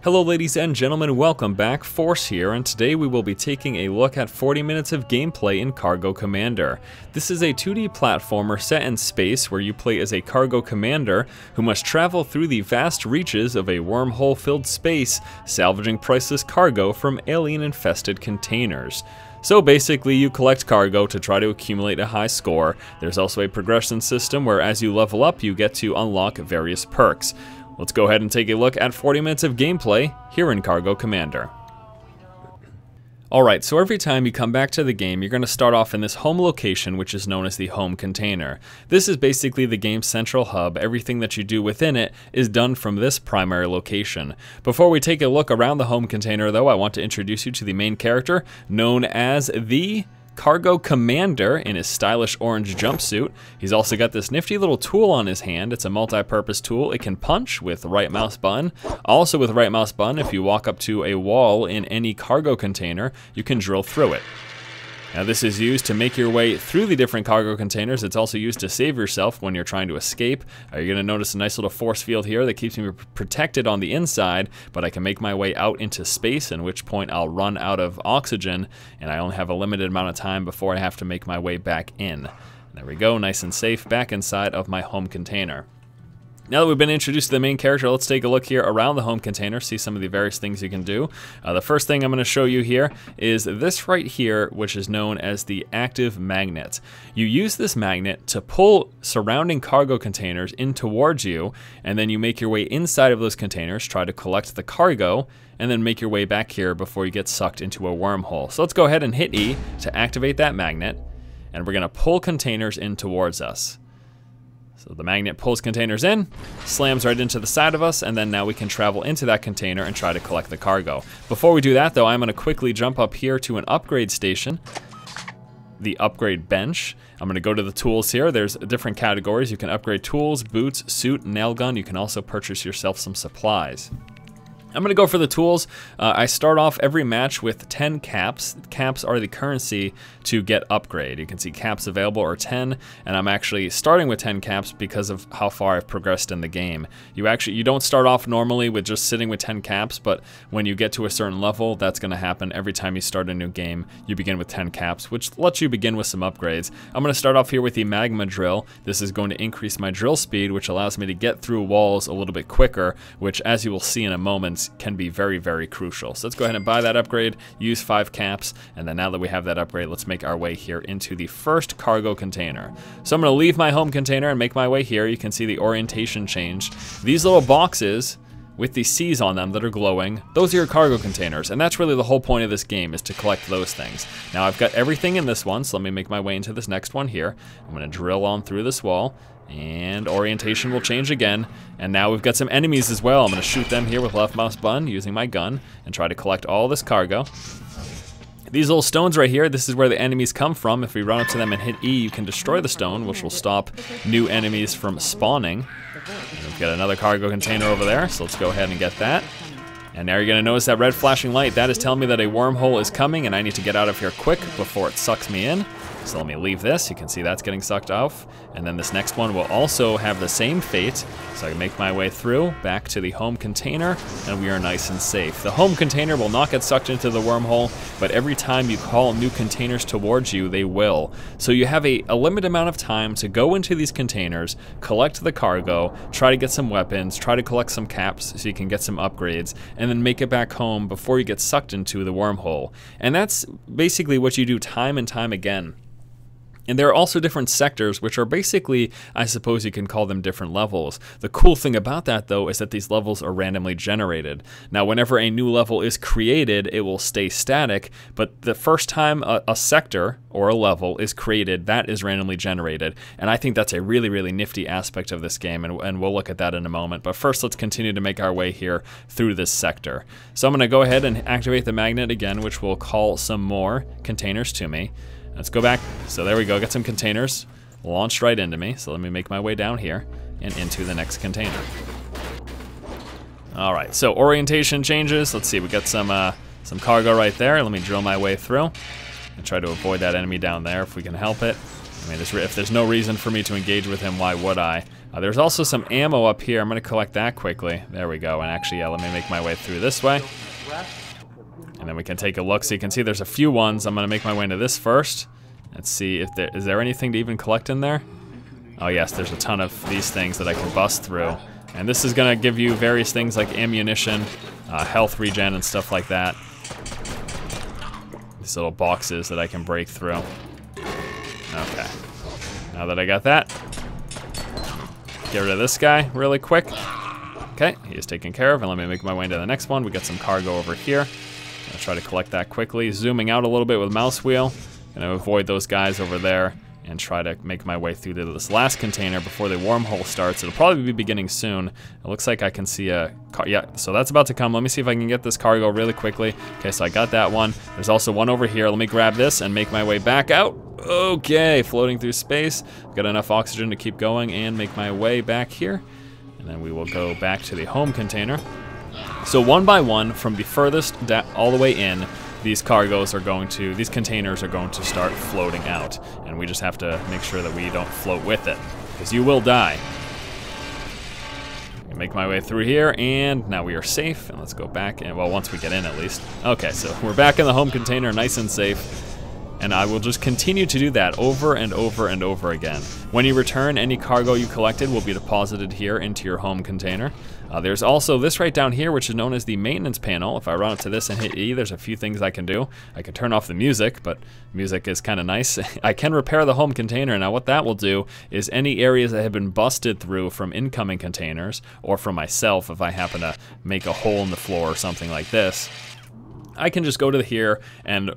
Hello ladies and gentlemen, welcome back, Force here, and today we will be taking a look at 40 minutes of gameplay in Cargo Commander. This is a 2D platformer set in space where you play as a cargo commander who must travel through the vast reaches of a wormhole-filled space, salvaging priceless cargo from alien-infested containers. So basically you collect cargo to try to accumulate a high score. There's also a progression system where as you level up you get to unlock various perks. Let's go ahead and take a look at 40 minutes of gameplay here in Cargo Commander. Alright, so every time you come back to the game, you're going to start off in this home location, which is known as the home container. This is basically the game's central hub. Everything that you do within it is done from this primary location. Before we take a look around the home container though, I want to introduce you to the main character, known as the Cargo Commander in his stylish orange jumpsuit. He's also got this nifty little tool on his hand. It's a multi-purpose tool. It can punch with the right mouse button. Also with the right mouse button, if you walk up to a wall in any cargo container, you can drill through it. Now this is used to make your way through the different cargo containers. It's also used to save yourself when you're trying to escape. You're going to notice a nice little force field here that keeps me protected on the inside, but I can make my way out into space, at which point I'll run out of oxygen, and I only have a limited amount of time before I have to make my way back in. There we go, nice and safe, back inside of my home container. Now that we've been introduced to the main character, let's take a look here around the home container, see some of the various things you can do. The first thing I'm going to show you here is this right here, which is known as the active magnet. You use this magnet to pull surrounding cargo containers in towards you, and then you make your way inside of those containers, try to collect the cargo, and then make your way back here before you get sucked into a wormhole. So let's go ahead and hit E to activate that magnet, and we're going to pull containers in towards us. So the magnet pulls containers in, slams right into the side of us, and then now we can travel into that container and try to collect the cargo. Before we do that though, I'm going to quickly jump up here to an upgrade station, the upgrade bench. I'm going to go to the tools here. There's different categories. You can upgrade tools, boots, suit, nail gun. You can also purchase yourself some supplies. I'm going to go for the tools. I start off every match with 10 caps. Caps are the currency to get upgrade. You can see caps available are 10, and I'm actually starting with 10 caps because of how far I've progressed in the game. You don't start off normally with just sitting with 10 caps, but when you get to a certain level, that's going to happen every time you start a new game. You begin with 10 caps, which lets you begin with some upgrades. I'm going to start off here with the magma drill. This is going to increase my drill speed, which allows me to get through walls a little bit quicker, which, as you will see in a moment, can be very, very crucial. So let's go ahead and buy that upgrade, use 5 caps, and then now that we have that upgrade, let's make our way here into the first cargo container. So I'm going to leave my home container and make my way here. You can see the orientation change. These little boxes with the C's on them that are glowing, those are your cargo containers, and that's really the whole point of this game, is to collect those things. Now I've got everything in this one, so let me make my way into this next one here. I'm going to drill on through this wall, and orientation will change again, and now we've got some enemies as well. I'm going to shoot them here with left mouse button using my gun and try to collect all this cargo. These little stones right here, this is where the enemies come from. If we run up to them and hit E, you can destroy the stone, which will stop new enemies from spawning. And we've got another cargo container over there, so let's go ahead and get that. And now you're going to notice that red flashing light. That is telling me that a wormhole is coming and I need to get out of here quick before it sucks me in. So let me leave this. You can see that's getting sucked off. And then this next one will also have the same fate. So I can make my way through back to the home container, and we are nice and safe. The home container will not get sucked into the wormhole, but every time you call new containers towards you, they will. So you have a limited amount of time to go into these containers, collect the cargo, try to get some weapons, try to collect some caps so you can get some upgrades, and then make it back home before you get sucked into the wormhole. And that's basically what you do time and time again. And there are also different sectors, which are basically, I suppose you can call them different levels. The cool thing about that, though, is that these levels are randomly generated. Now, whenever a new level is created, it will stay static, but the first time a sector or a level is created, that is randomly generated. And I think that's a really, really nifty aspect of this game, and we'll look at that in a moment. But first, let's continue to make our way here through this sector. So I'm going to go ahead and activate the magnet again, which will call some more containers to me. Let's go back. So there we go, got some containers launched right into me. So let me make my way down here and into the next container. All right, so orientation changes. Let's see, we got some cargo right there. Let me drill my way through and try to avoid that enemy down there if we can help it. I mean, if there's no reason for me to engage with him, why would I? There's also some ammo up here. I'm going to collect that quickly. There we go. And actually, yeah, let me make my way through this way. And then we can take a look. So you can see there's a few ones. I'm going to make my way into this first. Let's see if is there anything to even collect in there? Oh yes, there's a ton of these things that I can bust through. And this is going to give you various things like ammunition, health regen, and stuff like that. These little boxes that I can break through. Okay. Now that I got that, get rid of this guy really quick. Okay, he is taken care of, and let me make my way into the next one. We got some cargo over here. I'll try to collect that quickly. Zooming out a little bit with mouse wheel. Gonna avoid those guys over there and try to make my way through to this last container before the wormhole starts. It'll probably be beginning soon. It looks like I can see a car. Yeah, so that's about to come. Let me see if I can get this cargo really quickly. Okay, so I got that one. There's also one over here. Let me grab this and make my way back out. Okay, floating through space. Got enough oxygen to keep going and make my way back here. And then we will go back to the home container. So one by one, from the furthest all the way in, these containers are going to start floating out. And we just have to make sure that we don't float with it, because you will die. Make my way through here, and now we are safe. And let's go back, and well, once we get in at least. Okay, so we're back in the home container, nice and safe. And I will just continue to do that over and over and over again. When you return, any cargo you collected will be deposited here into your home container. There's also this right down here, which is known as the maintenance panel. If I run up to this and hit E, there's a few things I can do. I can turn off the music, but music is kind of nice. I can repair the home container. Now what that will do is any areas that have been busted through from incoming containers, or from myself if I happen to make a hole in the floor or something like this, I can just go to here and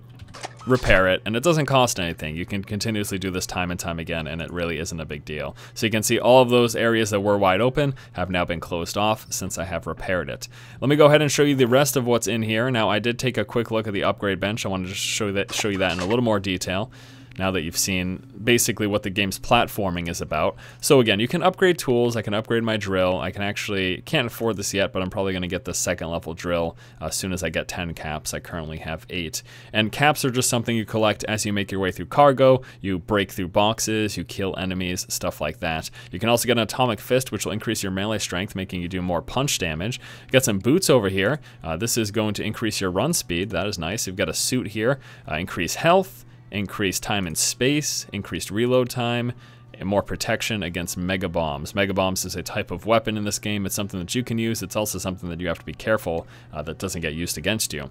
repair it, and it doesn't cost anything. You can continuously do this time and time again, and it really isn't a big deal. So you can see all of those areas that were wide open have now been closed off since I have repaired it. Let me go ahead and show you the rest of what's in here. Now I did take a quick look at the upgrade bench. I wanted to show you that in a little more detail, now that you've seen basically what the game's platforming is about. So again, you can upgrade tools. I can upgrade my drill. I can't afford this yet, but I'm probably gonna get the second level drill as soon as I get 10 caps. I currently have 8. And caps are just something you collect as you make your way through cargo. You break through boxes, you kill enemies, stuff like that. You can also get an atomic fist, which will increase your melee strength, making you do more punch damage. Got some boots over here. This is going to increase your run speed. That is nice. You've got a suit here, increase health, increased time in space, increased reload time, and more protection against mega bombs. Mega bombs is a type of weapon in this game. It's something that you can use. It's also something that you have to be careful that doesn't get used against you.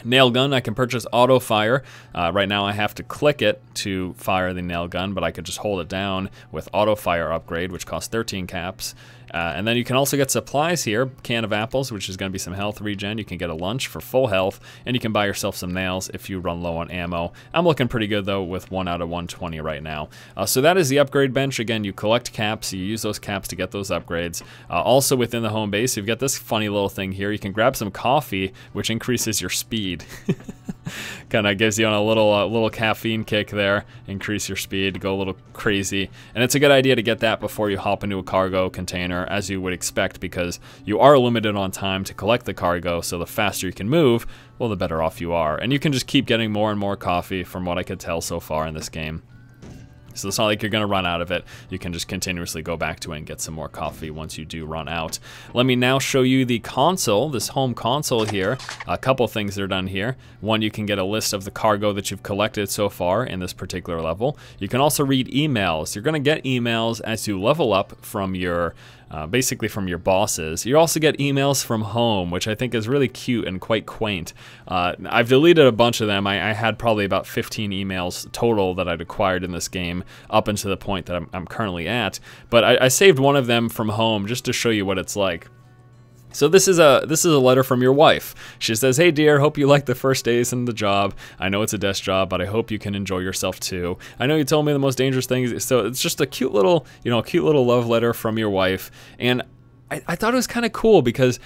Nail gun, I can purchase auto fire. Right now I have to click it to fire the nail gun, but I could just hold it down with auto fire upgrade, which costs 13 caps. And then you can also get supplies here, can of apples, which is going to be some health regen. You can get a lunch for full health, and you can buy yourself some nails if you run low on ammo. I'm looking pretty good though with 1 out of 120 right now. So that is the upgrade bench. Again, you collect caps, you use those caps to get those upgrades. Also within the home base, you've got this funny little thing here. You can grab some coffee, which increases your speed. Kind of gives you on a little caffeine kick there, increase your speed, go a little crazy. And it's a good idea to get that before you hop into a cargo container, as you would expect, because you are limited on time to collect the cargo, so the faster you can move, well, the better off you are. And you can just keep getting more and more coffee from what I could tell so far in this game. So it's not like you're going to run out of it. You can just continuously go back to it and get some more coffee once you do run out. Let me now show you the console, this home console here. A couple things that are done here. One, you can get a list of the cargo that you've collected so far in this particular level. You can also read emails. You're going to get emails as you level up from your basically from your bosses. You also get emails from home, which I think is really cute and quite quaint. I've deleted a bunch of them. I had probably about 15 emails total that I'd acquired in this game up until the point that I'm currently at. But I saved one of them from home just to show you what it's like. So this is a letter from your wife. She says, "Hey dear, hope you like the first days in the job. I know it's a desk job, but I hope you can enjoy yourself too. I know you told me the most dangerous things." So it's just a cute little, cute little love letter from your wife. And I thought it was kind of cool because,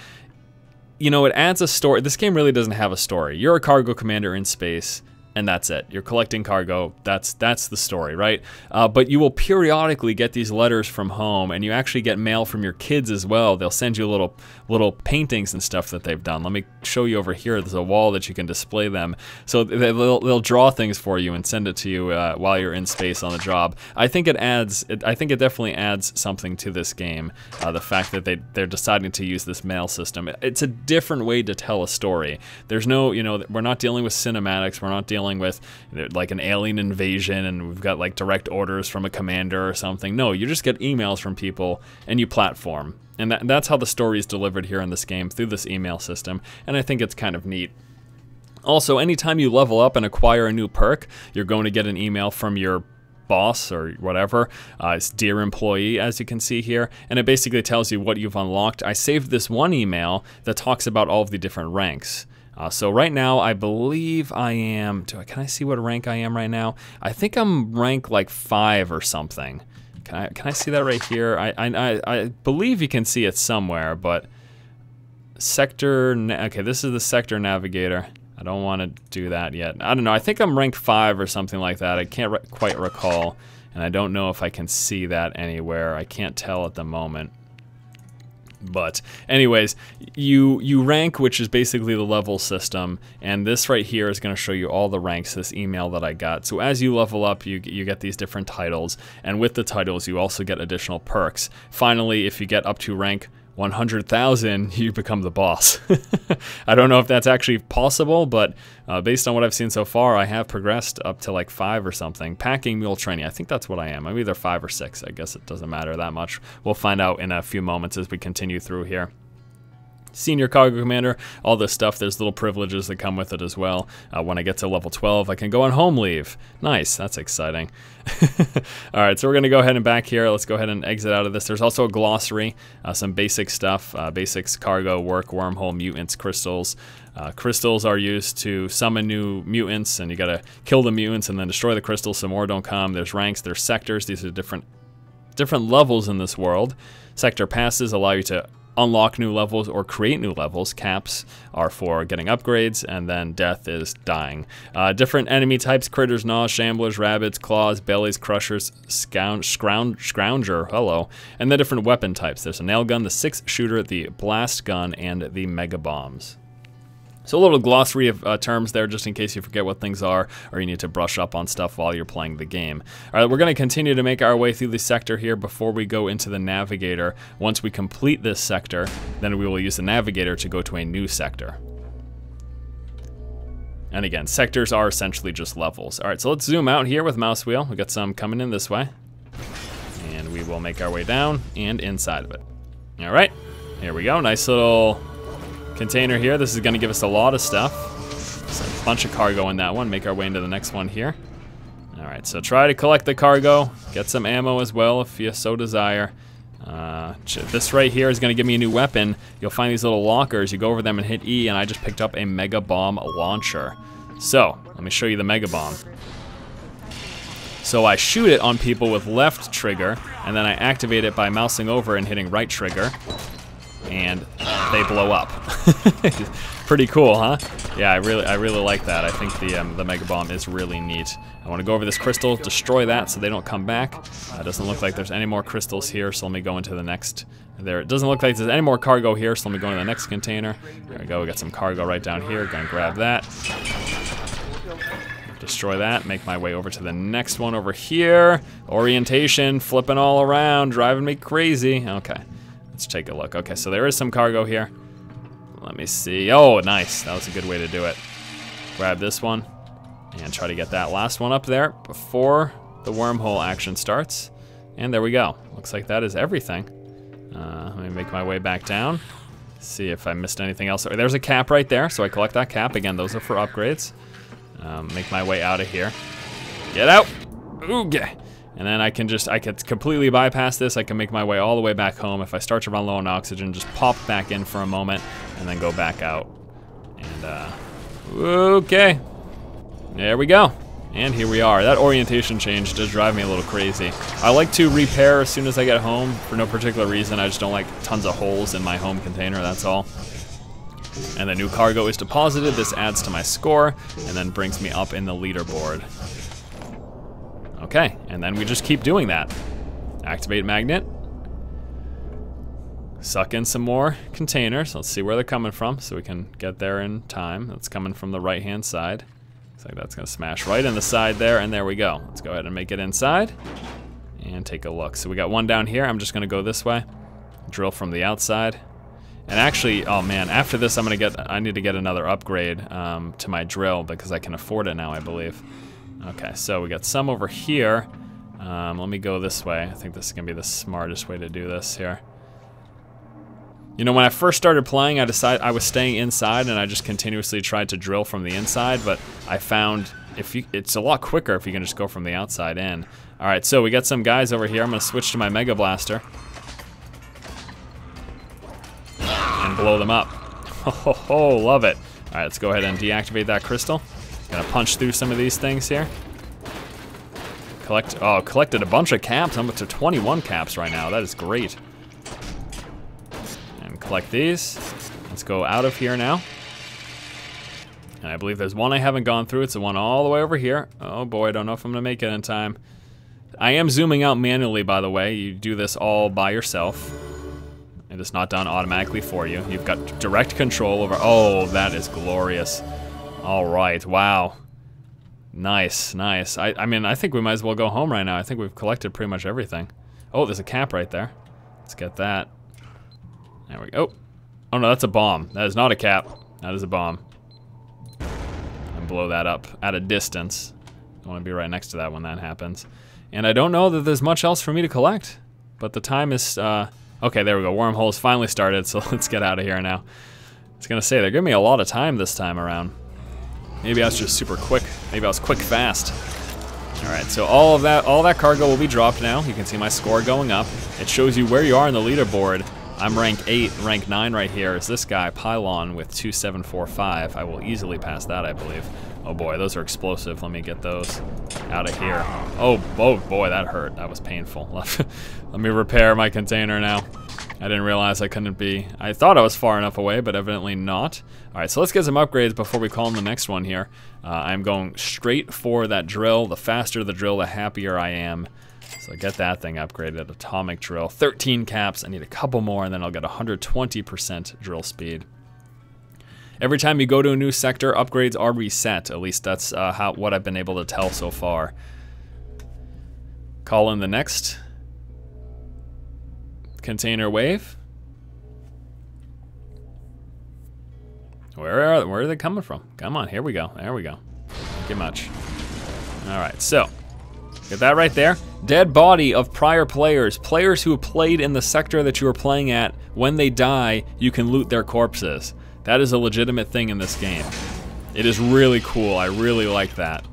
it adds a story. This game really doesn't have a story. You're a cargo commander in space, and that's it. You're collecting cargo. That's the story, right? But you will periodically get these letters from home, and you actually get mail from your kids as well. They'll send you little paintings and stuff that they've done. Let me show you over here. There's a wall that you can display them. So they'll draw things for you and send it to you while you're in space on the job. I think it definitely adds something to this game. The fact that they're deciding to use this mail system. It's a different way to tell a story. There's no, we're not dealing with cinematics. We're not dealing with like an alien invasion and we've got like direct orders from a commander or something. No, you just get emails from people and you platform. And that's how the story is delivered here in this game, through this email system. And I think it's kind of neat. Also, anytime you level up and acquire a new perk, you're going to get an email from your boss or whatever. It's dear employee, as you can see here, and it basically tells you what you've unlocked. I saved this one email that talks about all of the different ranks. So right now, I believe I am, can I see what rank I am right now? I think I'm rank like 5 or something. Can I see that right here? I believe you can see it somewhere, but okay, this is the sector navigator. I don't want to do that yet. I don't know, I think I'm rank 5 or something like that. I can't quite recall, and I don't know if I can see that anywhere. I can't tell at the moment. But anyways, you rank, which is basically the level system, and this right here is going to show you all the ranks, this email that I got. So as you level up, you get these different titles, and with the titles you also get additional perks. Finally, if you get up to rank 100,000, you become the boss. I don't know if that's actually possible, but based on what I've seen so far, I have progressed up to like 5 or something. Packing mule training, I think that's what I am. I'm either 5 or 6. I guess it doesn't matter that much. We'll find out in a few moments as we continue through here. Senior cargo commander, all this stuff, there's little privileges that come with it as well. When I get to level 12, I can go on home leave. Nice, that's exciting. Alright, so we're going to go ahead and back here. Let's go ahead and exit out of this. There's also a glossary, some basic stuff, basics, cargo, work, wormhole, mutants, crystals. Crystals are used to summon new mutants, and you gotta kill the mutants and then destroy the crystals so more don't come. There's ranks, there's sectors. These are different levels in this world. Sector passes allow you to unlock new levels or create new levels. Caps are for getting upgrades, and then death is dying. Different enemy types: critters, gnaws, shamblers, rabbits, claws, bellies, crushers, scrounger, hello, and the different weapon types. There's a nail gun, the 6-shooter, the blast gun, and the mega bombs. So a little glossary of terms there, just in case you forget what things are or you need to brush up on stuff while you're playing the game. All right, we're going to continue to make our way through the sector here before we go into the navigator. Once we complete this sector, then we will use the navigator to go to a new sector. And again, sectors are essentially just levels. All right, so let's zoom out here with mouse wheel. We got some coming in this way. And we will make our way down and inside of it. All right, here we go. Nice little container here. This is going to give us a lot of stuff. There's a bunch of cargo in that one. Make our way into the next one here. Alright, so try to collect the cargo. Get some ammo as well if you so desire. This right here is going to give me a new weapon. You'll find these little lockers. You go over them and hit E, and I just picked up a mega bomb launcher. So, let me show you the mega bomb. So I shoot it on people with left trigger, and then I activate it by mousing over and hitting right trigger. And they blow up. Pretty cool, huh? Yeah, I really like that. I think the mega bomb is really neat. I want to go over this crystal, destroy that so they don't come back. It doesn't look like there's any more crystals here, so let me go into the next. There, it doesn't look like there's any more cargo here, so let me go into the next container. There we go. We got some cargo right down here. Gonna grab that. Destroy that. Make my way over to the next one over here. Orientation, flipping all around, driving me crazy. Okay. Let's take a look. Okay, so there is some cargo here. Let me see. Oh, nice. That was a good way to do it. Grab this one and try to get that last one up there before the wormhole action starts. And there we go. Looks like that is everything. Let me make my way back down. See if I missed anything else. There's a cap right there, so I collect that cap. Again, those are for upgrades. Make my way out of here. Get out. Okay. And then I could completely bypass this. I can make my way all the way back home. If I start to run low on oxygen, just pop back in for a moment and then go back out. And, okay. There we go. And here we are. That orientation change does drive me a little crazy. I like to repair as soon as I get home for no particular reason. I just don't like tons of holes in my home container, that's all. And the new cargo is deposited. This adds to my score and then brings me up in the leaderboard. Okay, and then we just keep doing that. Activate magnet. Suck in some more containers. Let's see where they're coming from so we can get there in time. That's coming from the right-hand side. Looks like that's gonna smash right in the side there, and there we go. Let's go ahead and make it inside and take a look. So we got one down here. I'm just gonna go this way. Drill from the outside. And actually, oh man, after this I need to get another upgrade to my drill because I can afford it now, I believe. Okay, so we got some over here. Let me go this way. I think this is gonna be the smartest way to do this here. You know, when I first started playing, I decided I was staying inside and I just continuously tried to drill from the inside, but I found it's a lot quicker if you can just go from the outside in. All right, so we got some guys over here. I'm gonna switch to my Mega Blaster and blow them up. Oh, love it. All right, let's go ahead and deactivate that crystal. Gonna punch through some of these things here. Collected a bunch of caps. I'm up to 21 caps right now. That is great. And collect these. Let's go out of here now. And I believe there's one I haven't gone through. It's the one all the way over here. Oh boy, I don't know if I'm gonna make it in time. I am zooming out manually, by the way. You do this all by yourself. It is not done automatically for you. You've got direct control over, oh, that is glorious. All right, wow. Nice, nice. I mean, I think we might as well go home right now. I think we've collected pretty much everything. Oh, there's a cap right there. Let's get that. There we go. Oh no, that's a bomb. That is not a cap. That is a bomb. And blow that up at a distance. I want to be right next to that when that happens. And I don't know that there's much else for me to collect, but the time is, okay, there we go. Wormhole's finally started, so let's get out of here now. I was gonna say, they're giving me a lot of time this time around. Maybe I was just super quick. Maybe I was quick fast. All right, so all that cargo will be dropped now. You can see my score going up. It shows you where you are in the leaderboard. I'm rank 8, rank 9 right here is this guy, Pylon, with 2745. I will easily pass that, I believe. Oh boy, those are explosive. Let me get those out of here. Oh boy, that hurt. That was painful. Let me repair my container now. I didn't realize I couldn't be. I thought I was far enough away, but evidently not. All right, so let's get some upgrades before we call in the next one here. I'm going straight for that drill. The faster the drill, the happier I am. So get that thing upgraded. Atomic drill, 13 caps. I need a couple more, and then I'll get 120% drill speed. Every time you go to a new sector, upgrades are reset. At least that's what I've been able to tell so far. Call in the next container wave. Where are they coming from? Come on, here we go. There we go. Thank you much. All right, so get that right there. Dead body of prior players. Players who have played in the sector that you are playing at. When they die, you can loot their corpses. That is a legitimate thing in this game. It is really cool. I really like that.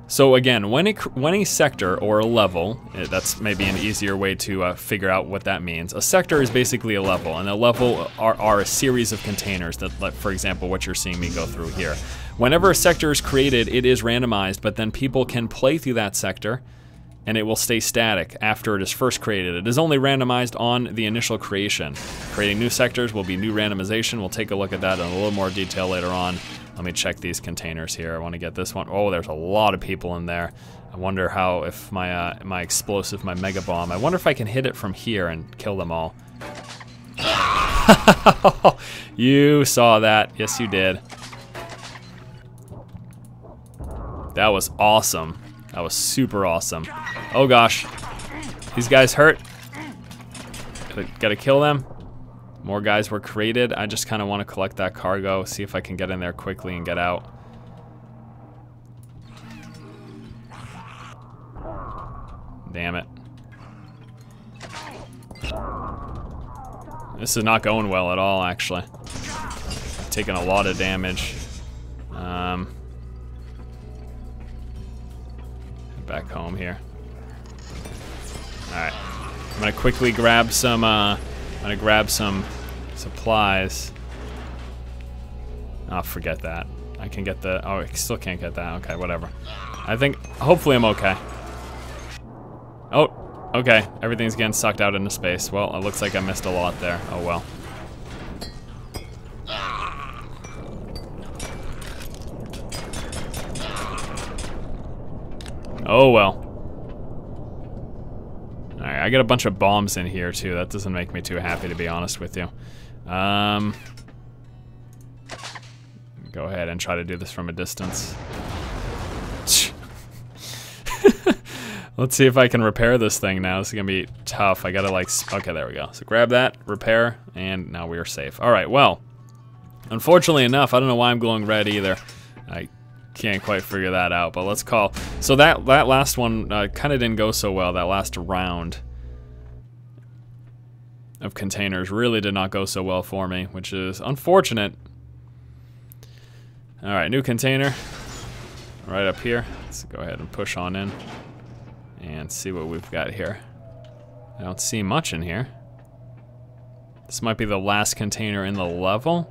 So again, when a sector or a level, that's maybe an easier way to figure out what that means. A sector is basically a level, and a level are a series of containers that, like, for example, what you're seeing me go through here. Whenever a sector is created, it is randomized, but then people can play through that sector, and it will stay static after it is first created. It is only randomized on the initial creation. Creating new sectors will be new randomization. We'll take a look at that in a little more detail later on. Let me check these containers here. I want to get this one. Oh, there's a lot of people in there. I wonder how, if my my explosive, my mega bomb, I wonder if I can hit it from here and kill them all. You saw that. Yes, you did. That was awesome. That was super awesome. Oh gosh. These guys hurt. Gotta kill them. More guys were created. I just kind of want to collect that cargo, see if I can get in there quickly and get out. Damn it. This is not going well at all, actually. Taking a lot of damage. Head back home here. Alright. I'm gonna quickly grab some, supplies. Oh, forget that. I can get the, oh, I still can't get that. Okay, whatever. I think, hopefully I'm okay. Oh, okay. Everything's getting sucked out into space. Well, it looks like I missed a lot there. Oh well. Oh well. Alright, I got a bunch of bombs in here too. That doesn't make me too happy, to be honest with you. Go ahead and try to do this from a distance. Let's see if I can repair this thing now. This is gonna be tough. I gotta like, okay, there we go. So grab that, repair, and now we are safe. All right, well, unfortunately enough, I don't know why I'm glowing red either. I can't quite figure that out, but let's call. So that last one kind of didn't go so well. That last round of containers really did not go so well for me, which is unfortunate. All right, new container right up here. Let's go ahead and push on in and see what we've got here. I don't see much in here. This might be the last container in the level.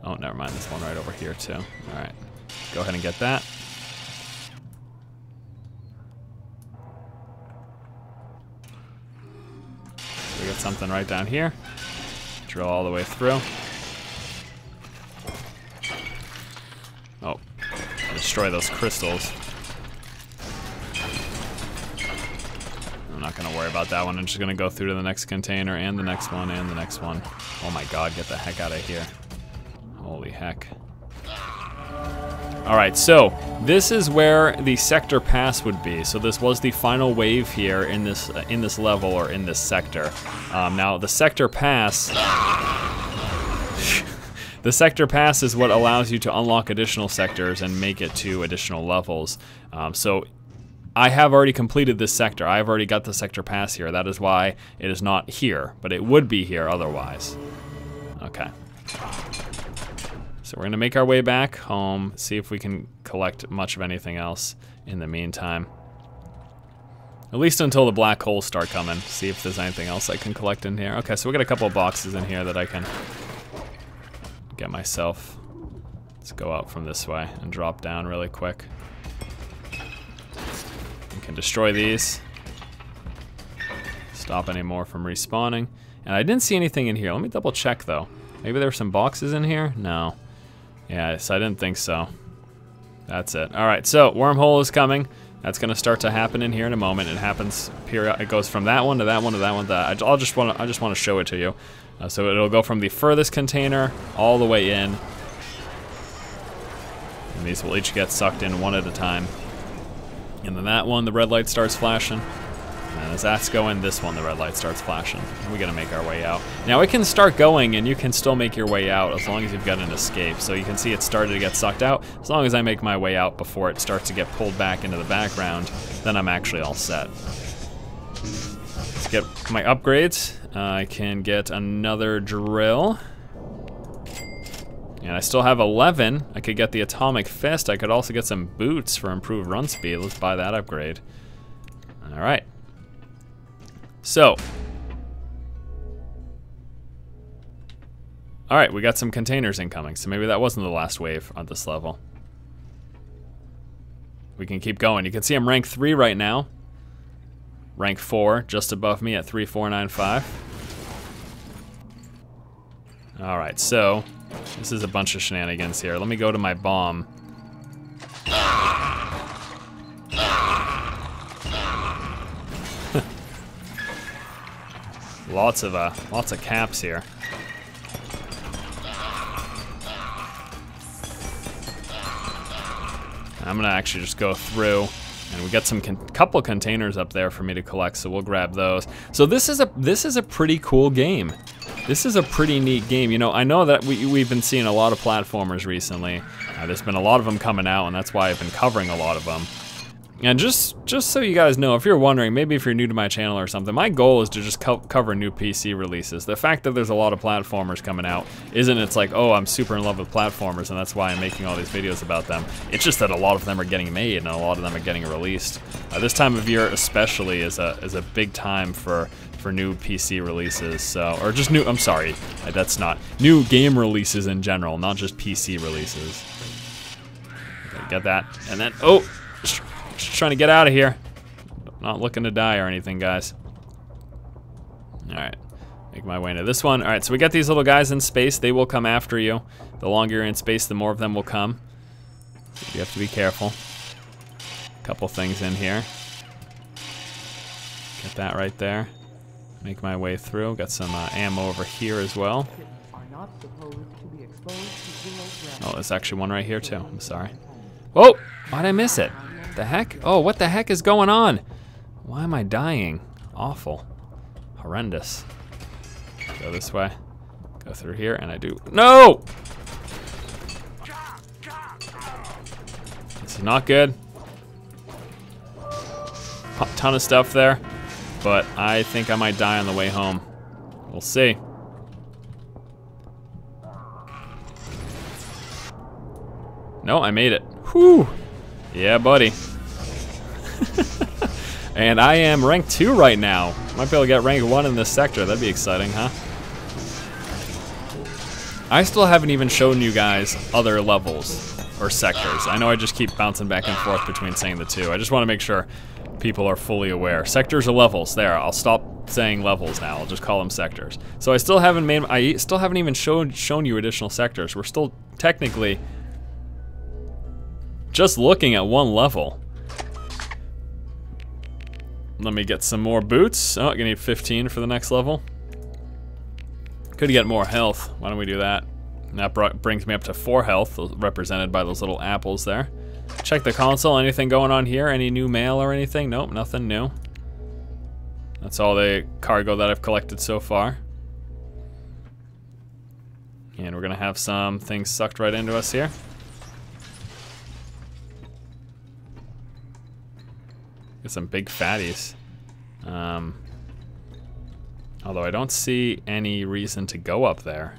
Oh, never mind, this one right over here too. All right, go ahead and get that. We got something right down here. Drill all the way through. Oh, destroy those crystals. I'm not gonna worry about that one. I'm just gonna go through to the next container and the next one and the next one. Oh my god, get the heck out of here. Holy heck. All right, so this is where the sector pass would be. So this was the final wave here in this level, or in this sector. Now the sector pass, the sector pass is what allows you to unlock additional sectors and make it to additional levels. So I have already completed this sector. I've already got the sector pass here. That is why it is not here, but it would be here otherwise. Okay. So we're gonna make our way back home, see if we can collect much of anything else in the meantime. At least until the black holes start coming. See if there's anything else I can collect in here. Okay, so we got a couple of boxes in here that I can get myself. Let's go out from this way and drop down really quick. We can destroy these. Stop any more from respawning. And I didn't see anything in here. Let me double check though. Maybe there were some boxes in here? No. Yeah, so I didn't think so. That's it. All right, so wormhole is coming. That's gonna start to happen in here in a moment. It happens period. It goes from that one to that one to that one to that. I just want to show it to you. So it'll go from the furthest container all the way in. And these will each get sucked in one at a time. And then that one, the red light starts flashing. And as that's going, this one, the red light starts flashing. And we gotta make our way out. Now it can start going and you can still make your way out as long as you've got an escape. So you can see it started to get sucked out. As long as I make my way out before it starts to get pulled back into the background, then I'm actually all set. Let's get my upgrades. I can get another drill. And I still have 11. I could get the atomic fist. I could also get some boots for improved run speed. Let's buy that upgrade. All right. So, all right, we got some containers incoming, so maybe that wasn't the last wave on this level. We can keep going. You can see I'm rank 3 right now. Rank 4, just above me at 3495. All right, so this is a bunch of shenanigans here. Let me go to my bomb. Lots of caps here. I'm gonna actually just go through, and we got some couple containers up there for me to collect, so we'll grab those. So this is a pretty cool game. This is a pretty neat game. You know, I know that we've been seeing a lot of platformers recently. There's been a lot of them coming out, and that's why I've been covering a lot of them. And just so you guys know, if you're wondering, maybe if you're new to my channel or something, my goal is to just cover new PC releases. The fact that there's a lot of platformers coming out it's like, oh, I'm super in love with platformers and that's why I'm making all these videos about them. It's just that a lot of them are getting made and a lot of them are getting released. This time of year especially is a big time for new PC releases, so, or just new, I'm sorry, that's not, new game releases in general, not just PC releases. Okay, get that, and then, oh, just trying to get out of here. Not looking to die or anything, guys. All right, make my way into this one. All right, so we got these little guys in space. They will come after you. The longer you're in space, the more of them will come. So you have to be careful. Couple things in here. Get that right there. Make my way through. Got some ammo over here as well. Oh, there's actually one right here too. I'm sorry. Whoa! Why'd I miss it? The heck? Oh, what the heck is going on? Why am I dying? Awful. Horrendous. Go this way. Go through here, and I do. No! This is not good. A ton of stuff there, but I think I might die on the way home. We'll see. No, I made it. Whew. Yeah, buddy. And I am rank 2 right now. Might be able to get rank 1 in this sector. That'd be exciting, huh? I still haven't even shown you guys other levels or sectors. I know I just keep bouncing back and forth between saying the two. I just want to make sure people are fully aware. Sectors are levels. There, I'll stop saying levels now. I'll just call them sectors. So I still haven't even shown you additional sectors. We're still technically just looking at one level. Let me get some more boots. Oh, I'm gonna need 15 for the next level. Could get more health. Why don't we do that? That brings me up to 4 health, represented by those little apples there. Check the console. Anything going on here? Any new mail or anything? Nope, nothing new. That's all the cargo that I've collected so far. And we're gonna have some things sucked right into us here. Get some big fatties. Although I don't see any reason to go up there.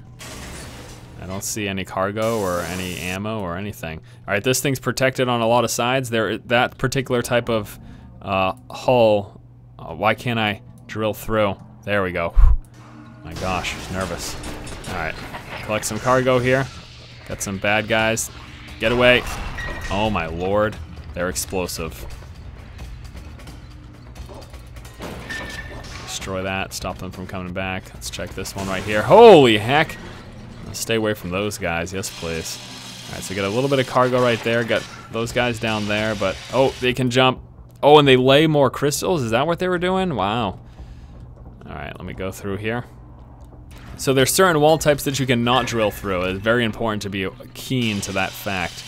I don't see any cargo or any ammo or anything. All right, this thing's protected on a lot of sides. That particular type of hull, why can't I drill through? There we go. My gosh, nervous. All right, collect some cargo here. Got some bad guys. Get away. Oh my lord, they're explosive. Destroy that, stop them from coming back. Let's check this one right here. Holy heck! Stay away from those guys, yes please. All right, so we got a little bit of cargo right there. Got those guys down there, but oh, they can jump. Oh, and they lay more crystals? Is that what they were doing? Wow. All right, let me go through here. So there's certain wall types that you cannot drill through. It's very important to be keen to that fact.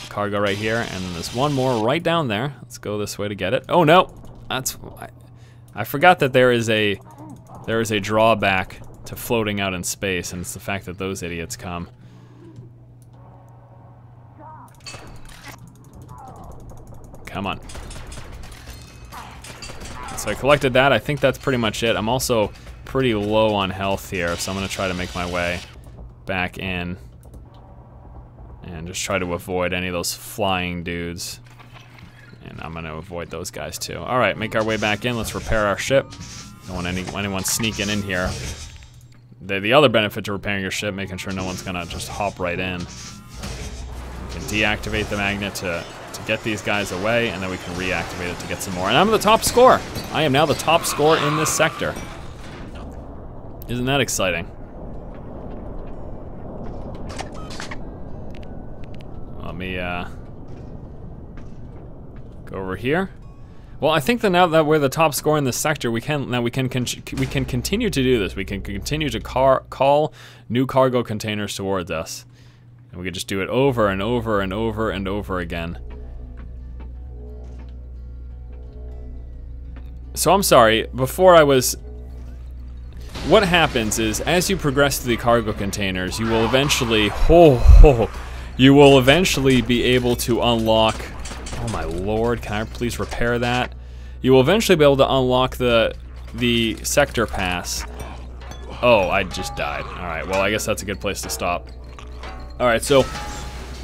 Cargo right here, and then there's one more right down there. Let's go this way to get it. Oh no! I forgot that there is a drawback to floating out in space, and it's the fact that those idiots come. Come on. So I collected that. I think that's pretty much it. I'm also pretty low on health here, so I'm gonna try to make my way back in and just try to avoid any of those flying dudes. And I'm gonna avoid those guys too. All right, make our way back in. Let's repair our ship. Don't want anyone sneaking in here. The other benefit to repairing your ship, making sure no one's gonna just hop right in. We can deactivate the magnet to get these guys away, and then we can reactivate it to get some more. And I'm the top scorer. I am now the top scorer in this sector. Isn't that exciting? Let me go over here. Well, I think that now that we're the top scorer in this sector, we can continue to do this. We can continue to call new cargo containers towards us, and we can just do it over and over and over and over again. So I'm sorry. Before I was. What happens is, as you progress through the cargo containers, you will eventually. You will eventually be able to unlock. Oh my lord, can I please repair that? You will eventually be able to unlock the sector pass. Oh, I just died. All right, well, I guess that's a good place to stop. All right, so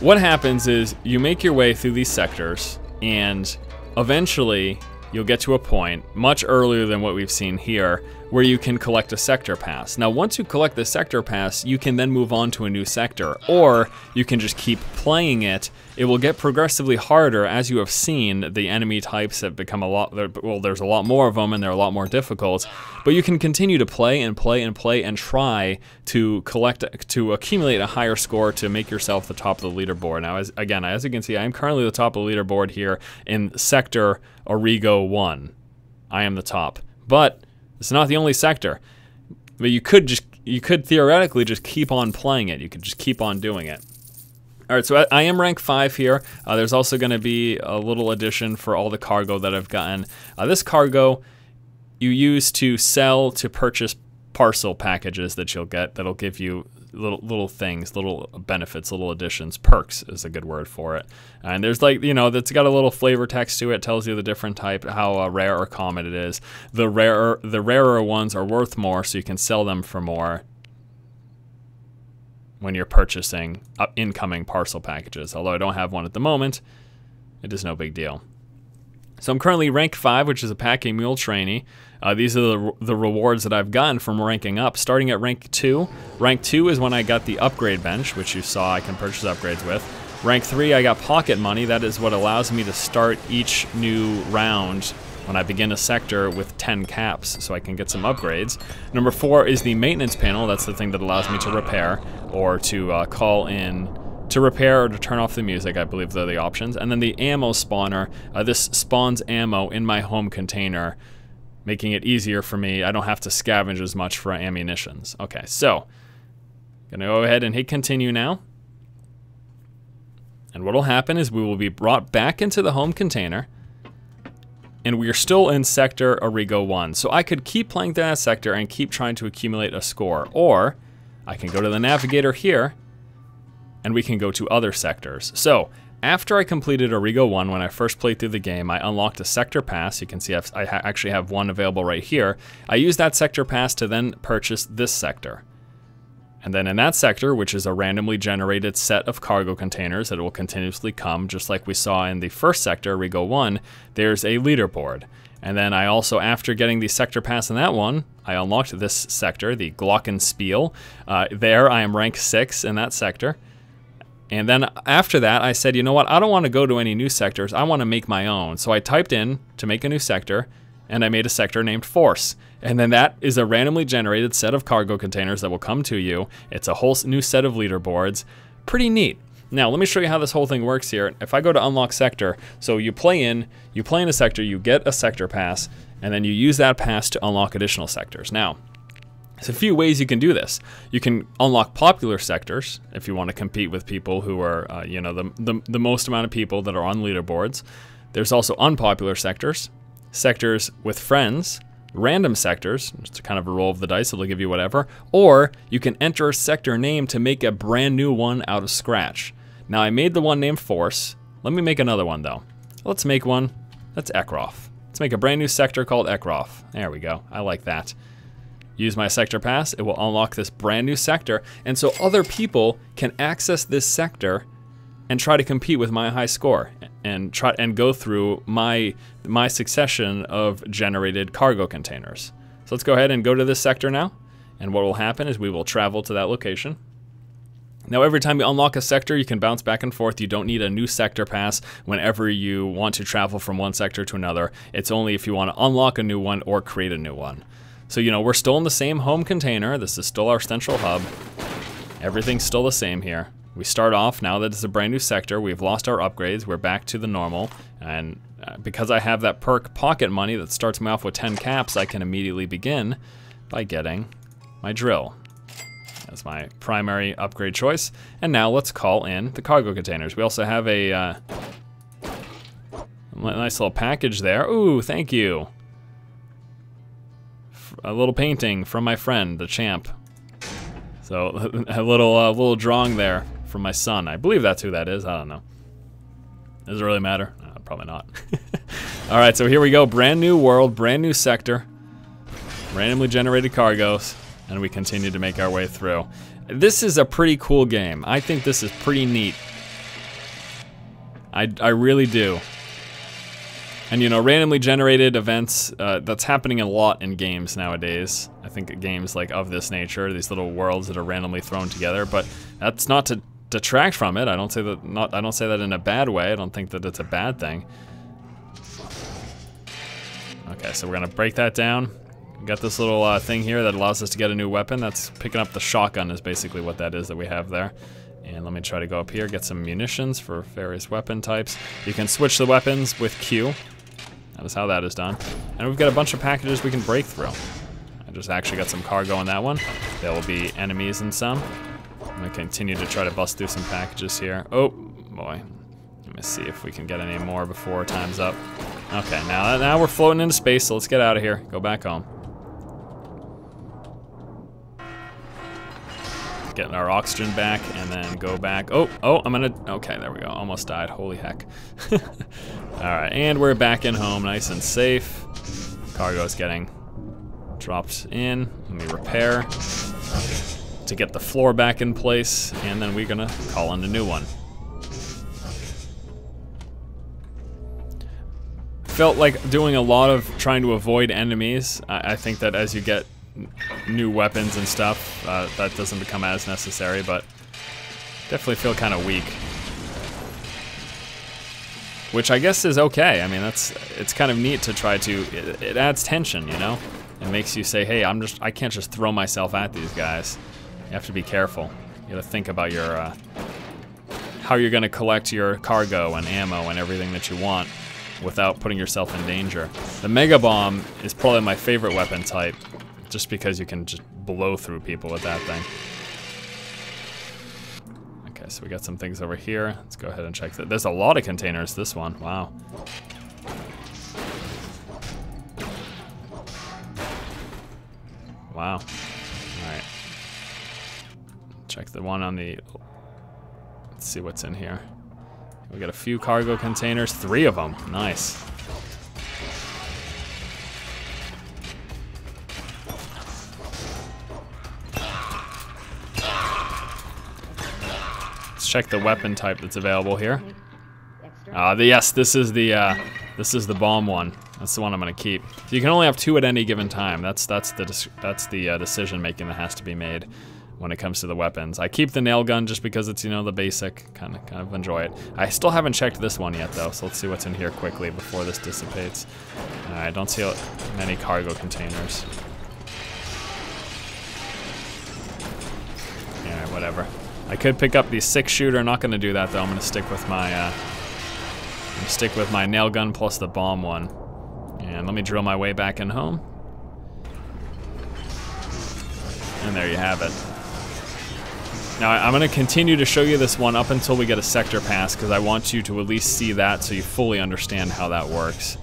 what happens is you make your way through these sectors, and eventually you'll get to a point, much earlier than what we've seen here, where you can collect a sector pass. Now, once you collect the sector pass, you can then move on to a new sector, or you can just keep playing it. It will get progressively harder. As you have seen, the enemy types have become a lot, well, there's a lot more of them and they're a lot more difficult, but you can continue to play and play and play and try to accumulate a higher score to make yourself the top of the leaderboard. Now, as you can see, I am currently the top of the leaderboard here in Sector Origo 1. I am the top, but it's not the only sector. But you could theoretically just keep on playing it. You could just keep on doing it. All right, so I am rank 5 here. There's also going to be a little addition for all the cargo that I've gotten. This cargo you use to sell to purchase parcel packages that you'll get that'll give you little things, little benefits, little additions. Perks is a good word for it. And there's like, you know, that's got a little flavor text to it, tells you the different type, how rare or common it is. The rarer ones are worth more, so you can sell them for more when you're purchasing incoming parcel packages. Although I don't have one at the moment, it is no big deal. So I'm currently rank 5, which is a packing mule trainee. These are the rewards that I've gotten from ranking up. Starting at rank 2. Rank 2 is when I got the upgrade bench, which you saw I can purchase upgrades with. Rank 3, I got pocket money. That is what allows me to start each new round when I begin a sector with 10 caps, so I can get some upgrades. Number 4 is the maintenance panel. That's the thing that allows me to repair or to call in to repair or to turn off the music. I believe they're the options. And then the ammo spawner. This spawns ammo in my home container, making it easier for me. I don't have to scavenge as much for ammunitions. Okay, so gonna go ahead and hit continue now. And what will happen is we will be brought back into the home container, and we are still in Sector Origo 1. So I could keep playing through that sector and keep trying to accumulate a score, or I can go to the navigator here and we can go to other sectors. So after I completed Origo 1, when I first played through the game, I unlocked a sector pass. You can see I actually have one available right here. I used that sector pass to then purchase this sector. And then in that sector, which is a randomly generated set of cargo containers that will continuously come, just like we saw in the first sector, Origo 1, there's a leaderboard. And then I also, after getting the sector pass in that one, I unlocked this sector, the Glockenspiel. There I am rank 6 in that sector. And then after that, I said, you know what, I don't want to go to any new sectors, I want to make my own. So I typed in to make a new sector, and I made a sector named Force. And then that is a randomly generated set of cargo containers that will come to you. It's a whole new set of leaderboards. Pretty neat. Now, let me show you how this whole thing works here. If I go to unlock sector, so you play in a sector, you get a sector pass, and then you use that pass to unlock additional sectors. Now, there's a few ways you can do this. You can unlock popular sectors if you want to compete with people who are, you know, the most amount of people that are on leaderboards. There's also unpopular sectors, sectors with friends, random sectors, just kind of a roll of the dice, it'll give you whatever, or you can enter a sector name to make a brand new one out of scratch. Now I made the one named Force. Let me make another one though. Let's make one that's Ekroth. Let's make a brand new sector called Ekroth. There we go, I like that. Use my sector pass, it will unlock this brand new sector, and so other people can access this sector and try to compete with my high score and go through my succession of generated cargo containers. So let's go ahead and go to this sector now, and what will happen is we will travel to that location. Now every time you unlock a sector, you can bounce back and forth. You don't need a new sector pass whenever you want to travel from one sector to another. It's only if you want to unlock a new one or create a new one. So, you know, we're still in the same home container. This is still our central hub. Everything's still the same here. We start off, now that it's a brand new sector, we've lost our upgrades, we're back to the normal, and because I have that perk pocket money that starts me off with 10 caps, I can immediately begin by getting my drill. That's my primary upgrade choice. And now let's call in the cargo containers. We also have a nice little package there. Ooh, thank you. A little painting from my friend, the champ. So a little drawing there from my son. I believe that's who that is. I don't know. Does it really matter? Probably not. All right, so here we go. Brand new world, brand new sector, randomly generated cargoes, and we continue to make our way through. This is a pretty cool game. I think this is pretty neat. I really do. And you know, randomly generated events, that's happening a lot in games nowadays. I think games like of this nature, these little worlds that are randomly thrown together, but that's not to detract from it. I don't say that in a bad way. I don't think that it's a bad thing. Okay, so we're gonna break that down. We got this little thing here that allows us to get a new weapon. That's picking up the shotgun is basically what that is that we have there. And let me try to go up here, get some munitions for various weapon types. You can switch the weapons with Q. That is how that is done. And we've got a bunch of packages we can break through. I just actually got some cargo in that one. There will be enemies in some. I'm gonna continue to try to bust through some packages here. Oh, boy. Let me see if we can get any more before time's up. Okay, now we're floating into space, so let's get out of here. Go back home. Getting our oxygen back, and then go back. Oh, I'm gonna, okay, there we go. Almost died, holy heck. All right, and we're back in home, nice and safe. Cargo's getting dropped in. Let me repair to get the floor back in place, and then we're gonna call in a new one. Felt like doing a lot of trying to avoid enemies. I think that as you get new weapons and stuff, that doesn't become as necessary, but definitely feel kind of weak. Which I guess is okay. I mean, it's kind of neat to try to, it adds tension, you know? It makes you say, hey, I can't just throw myself at these guys. You have to be careful. You gotta think about your, how you're gonna collect your cargo and ammo and everything that you want without putting yourself in danger. The Mega Bomb is probably my favorite weapon type, just because you can just blow through people with that thing. Okay, so we got some things over here. Let's go ahead and check that. There's a lot of containers, this one, wow. Wow, all right. Check the one on the, let's see what's in here. We got a few cargo containers, 3 of them, nice. Let's check the weapon type that's available here. Yes, this is the bomb one. That's the one I'm gonna keep. So you can only have 2 at any given time. That's the decision making that has to be made when it comes to the weapons. I keep the nail gun just because it's, you know, the basic, kind of enjoy it. I still haven't checked this one yet though, so let's see what's in here quickly before this dissipates. I don't see many cargo containers. Yeah, whatever. I could pick up the 6-shooter, not gonna do that though. I'm gonna stick with my nail gun plus the bomb one. And let me drill my way back in home. And there you have it. Now I'm gonna continue to show you this one up until we get a sector pass, because I want you to at least see that so you fully understand how that works.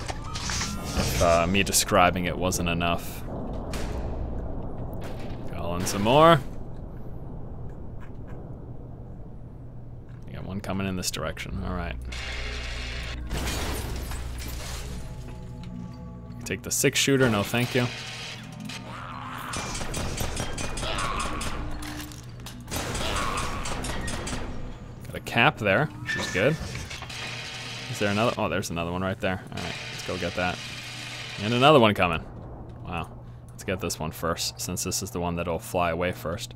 If me describing it wasn't enough. Call in some more. We got one coming in this direction, all right. Take the 6-shooter, no thank you. Cap there, which is good. Is there another? Oh, there's another one right there. All right, let's go get that. And another one coming. Wow. Let's get this one first, since this is the one that'll fly away first.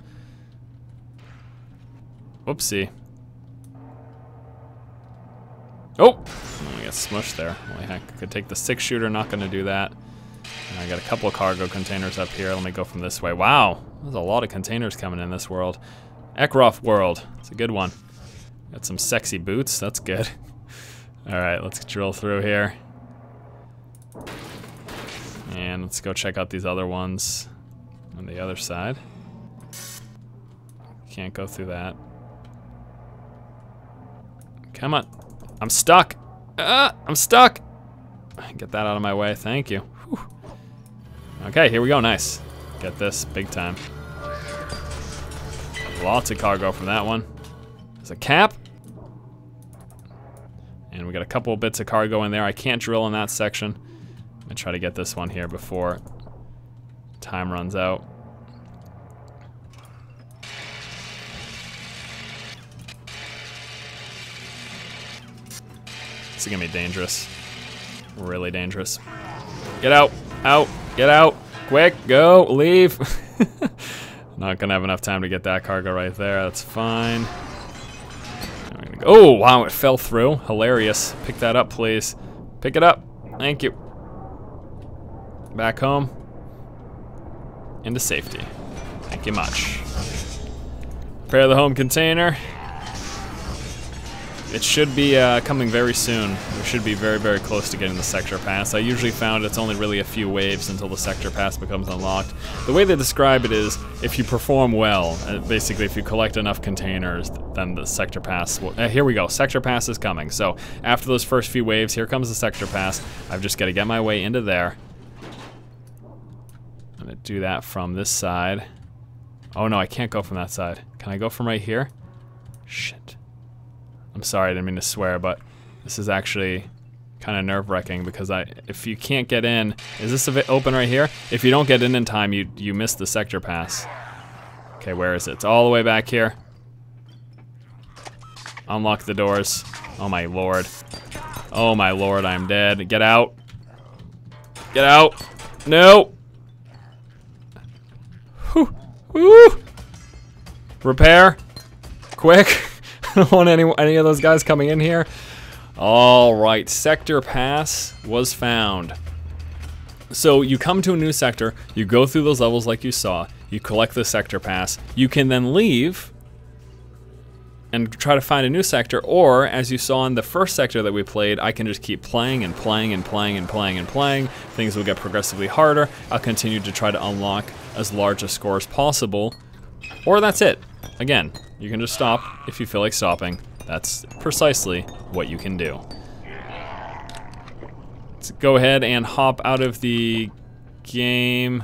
Whoopsie. Oh! I got smushed there. Holy heck. I could take the 6-shooter, not gonna do that. And I got a couple of cargo containers up here. Let me go from this way. Wow, there's a lot of containers coming in this world. Ekroth world, it's a good one. Got some sexy boots, that's good. All right, let's drill through here. And let's go check out these other ones on the other side. Can't go through that. Come on, I'm stuck. I'm stuck. Get that out of my way, thank you. Whew. Okay, here we go, nice. Get this, big time. Lots of cargo from that one. There's a cap. And we got a couple of bits of cargo in there. I can't drill in that section. I'm gonna try to get this one here before time runs out. This is gonna be dangerous. Really dangerous. Get out, out, get out, quick, go, leave. Not gonna have enough time to get that cargo right there, that's fine. Oh, wow, it fell through, hilarious. Pick that up, please. Pick it up, thank you. Back home, into safety. Thank you much. Prepare the home container. It should be coming very soon. We should be very, very close to getting the sector pass. I usually found it's only really a few waves until the sector pass becomes unlocked. The way they describe it is, if you perform well, basically if you collect enough containers, then the sector pass will, here we go, sector pass is coming. So after those first few waves, here comes the sector pass. I've just got to get my way into there. I'm gonna do that from this side. Oh no, I can't go from that side. Can I go from right here? Shit. I'm sorry, I didn't mean to swear, but this is actually kind of nerve-wracking because if you can't get in, is this a bit open right here? If you don't get in time, you miss the sector pass. Okay, where is it? It's all the way back here. Unlock the doors. Oh my lord. Oh my lord, I'm dead. Get out. Get out. No. Whew. Woo. Repair. Quick. I don't want any of those guys coming in here. All right, sector pass was found. So you come to a new sector, you go through those levels like you saw, you collect the sector pass, you can then leave and try to find a new sector, or as you saw in the first sector that we played, I can just keep playing and playing and playing and playing and playing. Things will get progressively harder. I'll continue to try to unlock as large a score as possible, or that's it. Again, you can just stop if you feel like stopping. That's precisely what you can do. Let's go ahead and hop out of the game.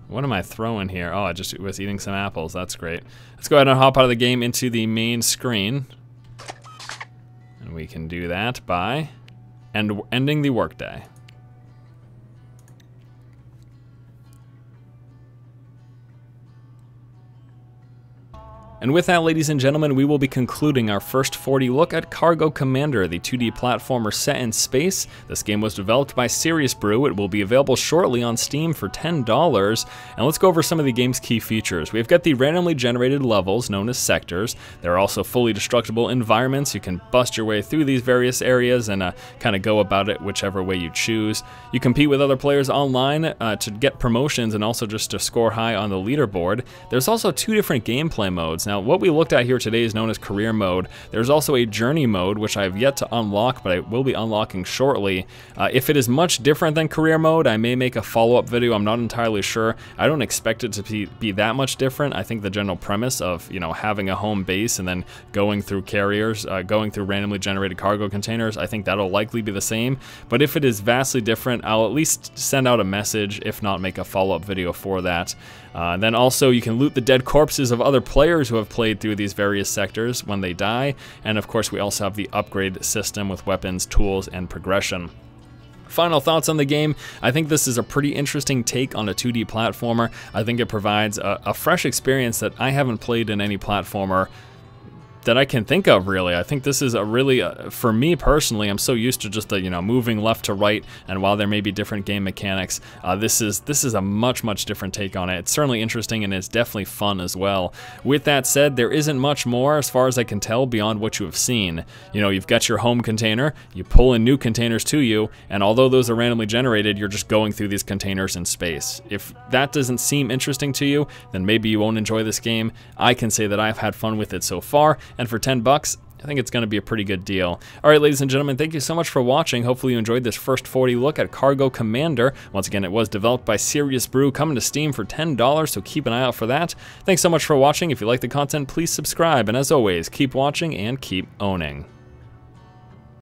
What am I throwing here? Oh, I just was eating some apples. That's great. Let's go ahead and hop out of the game into the main screen. And we can do that by ending the workday. And with that, ladies and gentlemen, we will be concluding our first 40 look at Cargo Commander, the 2D platformer set in space. This game was developed by Serious Brew. It will be available shortly on Steam for $10. And let's go over some of the game's key features. We've got the randomly generated levels known as sectors. There are also fully destructible environments. You can bust your way through these various areas and kind of go about it whichever way you choose. You compete with other players online to get promotions and also just to score high on the leaderboard. There's also 2 different gameplay modes. Now, what we looked at here today is known as career mode. There's also a journey mode, which I have yet to unlock, but I will be unlocking shortly. If it is much different than career mode, I may make a follow-up video. I'm not entirely sure. I don't expect it to be that much different. I think the general premise of, having a home base and then going through carriers, going through randomly generated cargo containers, I think that'll likely be the same. But if it is vastly different, I'll at least send out a message, if not make a follow-up video for that. Then also you can loot the dead corpses of other players who have played through these various sectors when they die, and of course we also have the upgrade system with weapons, tools, and progression. Final thoughts on the game. I think this is a pretty interesting take on a 2D platformer. I think it provides a fresh experience that I haven't played in any platformer that I can think of, really. I think this is a really, for me personally, I'm so used to just the, moving left to right, and while there may be different game mechanics, this is a much, much different take on it. It's certainly interesting, and it's definitely fun as well. With that said, there isn't much more, as far as I can tell, beyond what you have seen. You've got your home container, you pull in new containers to you, and although those are randomly generated, you're just going through these containers in space. If that doesn't seem interesting to you, then maybe you won't enjoy this game. I can say that I've had fun with it so far, and for $10, I think it's going to be a pretty good deal. Alright, ladies and gentlemen, thank you so much for watching. Hopefully you enjoyed this first 40 look at Cargo Commander. Once again, it was developed by Serious Brew, coming to Steam for $10, so keep an eye out for that. Thanks so much for watching. If you like the content, please subscribe, and as always, keep watching and keep owning.